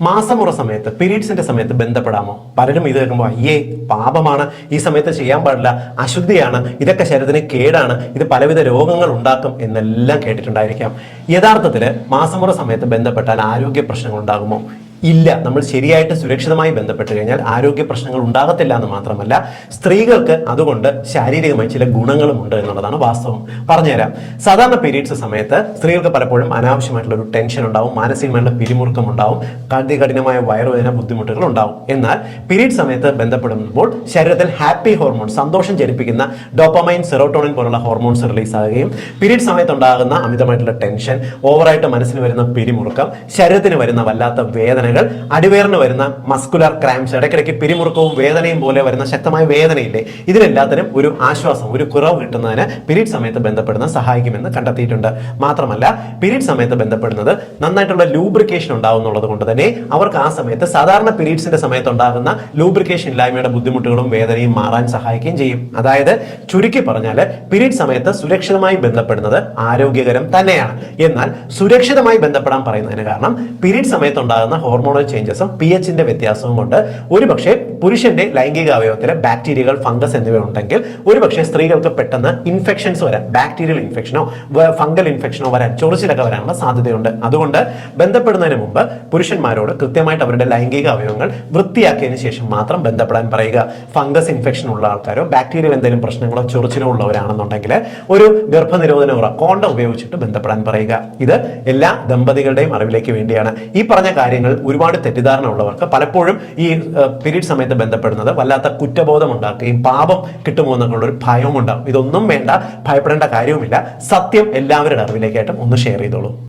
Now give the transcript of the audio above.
മാസമുറ സമയത്ത് പീരീഡ്സിന്റെ സമയത്ത് ബന്ധപ്പെടാമോ? പലരും ഇത് കേൾക്കുമ്പോൾ അയ്യേ പാപമാണ്, ഈ സമയത്ത് ചെയ്യാൻ പാടില്ല, അശുദ്ധിയാണ്, ഇതൊക്കെ ശരീരത്തിന് കേടാണ്, ഇത് പലവിധ രോഗങ്ങൾ ഉണ്ടാക്കും എന്നെല്ലാം കേട്ടിട്ടുണ്ടായിരിക്കാം. യഥാർത്ഥത്തിൽ മാസമുറ സമയത്ത് ബന്ധപ്പെട്ടാൽ ആരോഗ്യ പ്രശ്നങ്ങൾ ഉണ്ടാകുമോ? ഇല്ല. നമ്മൾ ശരിയായിട്ട് സുരക്ഷിതമായി ബന്ധപ്പെട്ട് കഴിഞ്ഞാൽ ആരോഗ്യ പ്രശ്നങ്ങൾ ഉണ്ടാകത്തില്ല എന്ന് മാത്രമല്ല, സ്ത്രീകൾക്ക് അതുകൊണ്ട് ശാരീരികമായി ചില ഗുണങ്ങളും ഉണ്ട് എന്നുള്ളതാണ് വാസ്തവം. പറഞ്ഞുതരാം. സാധാരണ പീരീഡ്സ് സമയത്ത് സ്ത്രീകൾക്ക് പലപ്പോഴും അനാവശ്യമായിട്ടുള്ള ഒരു ടെൻഷൻ ഉണ്ടാവും, മാനസികമായിട്ടുള്ള പിരിമുറുക്കം ഉണ്ടാവും, കഠിനമായ വയറുവേദന ബുദ്ധിമുട്ടുകൾ ഉണ്ടാവും. എന്നാൽ പീരീഡ് സമയത്ത് ബന്ധപ്പെടുമ്പോൾ ശരീരത്തിൽ ഹാപ്പി ഹോർമോൺ, സന്തോഷം ജനിപ്പിക്കുന്ന ഡോപ്പമൈൻ, സെറോട്ടോണിൻ പോലുള്ള ഹോർമോൺസ് റിലീസ് ആകുകയും പീരീഡ് സമയത്ത് ഉണ്ടാകുന്ന അമിതമായിട്ടുള്ള ടെൻഷൻ, ഓവറായിട്ട് മനസ്സിന് വരുന്ന പിരിമുറുക്കം, ശരീരത്തിന് വരുന്ന വല്ലാത്ത വേദന, അടിവയറിന് വരുന്ന മസ്കുലർ ക്രാംസ്, ഇടയ്ക്കിടയ്ക്ക് പിരിമുറുക്കവും വേദനയും പോലെ വരുന്ന ശക്തമായ വേദനയില്ലേ, ഇതിനെല്ലാത്തിനും ഒരു ആശ്വാസം, ഒരു കുറവ് കിട്ടുന്നതിന് പീരീഡ് സമയത്ത് ബന്ധപ്പെടുന്ന സഹായിക്കുമെന്ന് കണ്ടെത്തിയിട്ടുണ്ട്. മാത്രമല്ല പീരീഡ് സമയത്ത് ബന്ധപ്പെടുന്നത് നന്നായിട്ടുള്ള ലൂബ്രിക്കേഷൻ ഉണ്ടാവുന്നുള്ളത് കൊണ്ട് തന്നെ അവർക്ക് ആ സമയത്ത് സാധാരണ പീരീഡ്സിന്റെ സമയത്ത് ഉണ്ടാകുന്ന ലൂബ്രിക്കേഷൻ ഇല്ലായ്മയുടെ ബുദ്ധിമുട്ടുകളും വേദനയും മാറാൻ സഹായിക്കുകയും ചെയ്യും. അതായത് ചുരുക്കി പറഞ്ഞാൽ പീരീഡ് സമയത്ത് സുരക്ഷിതമായി ബന്ധപ്പെടുന്നത് ആരോഗ്യകരം തന്നെയാണ്. എന്നാൽ സുരക്ഷിതമായി ബന്ധപ്പെടാൻ പറയുന്നതിന് കാരണം പീരീഡ് സമയത്ത് ഉണ്ടാകുന്ന ഹോർമോണൽ ചേഞ്ചസും pHന്റെ വ്യത്യാസവും കൊണ്ട് ഒരുപക്ഷെ പുരുഷന്റെ ലൈംഗിക അവയവത്തിലെ ബാക്ടീരിയകൾ, ഫംഗസ് എന്നിവ ഉണ്ടെങ്കിൽ ഒരുപക്ഷെ സ്ത്രീകൾക്ക് പെട്ടെന്ന് ഇൻഫെക്ഷൻസ് വരാൻ, ബാക്ടീരിയൽ ഇൻഫെക്ഷനോ ഫംഗൽ ഇൻഫെക്ഷനോ വരാൻ, ചൊറിച്ചിലൊക്കെ വരാനുള്ള സാധ്യതയുണ്ട്. അതുകൊണ്ട് ബന്ധപ്പെടുന്നതിന് മുമ്പ് പുരുഷന്മാരോട് കൃത്യമായിട്ട് അവരുടെ ലൈംഗിക അവയവങ്ങൾ വൃത്തിയാക്കിയതിനു ശേഷം മാത്രം ബന്ധപ്പെടാൻ പറയുക. ഫംഗസ് ഇൻഫെക്ഷൻ ഉള്ള ആൾക്കാരോ ബാക്ടീരിയൽ എന്തെങ്കിലും പ്രശ്നങ്ങളോ ചൊറിച്ചിലോ ഉള്ളവരാണെന്നുണ്ടെങ്കിൽ ഒരു ഗർഭനിരോധന ഉറ, കോണ്ടം ഉപയോഗിച്ചിട്ട് ബന്ധപ്പെടാൻ പറയുക. ഇത് എല്ലാ ദമ്പതികളുടെയും അറിവിലേക്ക് വേണ്ടിയാണ്. ഈ പറഞ്ഞ കാര്യങ്ങൾ ഒരുപാട് തെറ്റിദ്ധാരണ ഉള്ളവർക്ക് പലപ്പോഴും ഈ പീരീഡ് സമയത്ത് ബന്ധപ്പെടുന്നത് വല്ലാത്ത കുറ്റബോധം ഉണ്ടാക്കുകയും പാപം കിട്ടുമോ എന്നുള്ള ഒരു ഭയവും ഉണ്ടാകും. ഇതൊന്നും വേണ്ട, ഭയപ്പെടേണ്ട കാര്യവുമില്ല. സത്യം എല്ലാവരുടെ അറിവിലേക്കായിട്ടും ഒന്ന് ഷെയർ ചെയ്തോളൂ.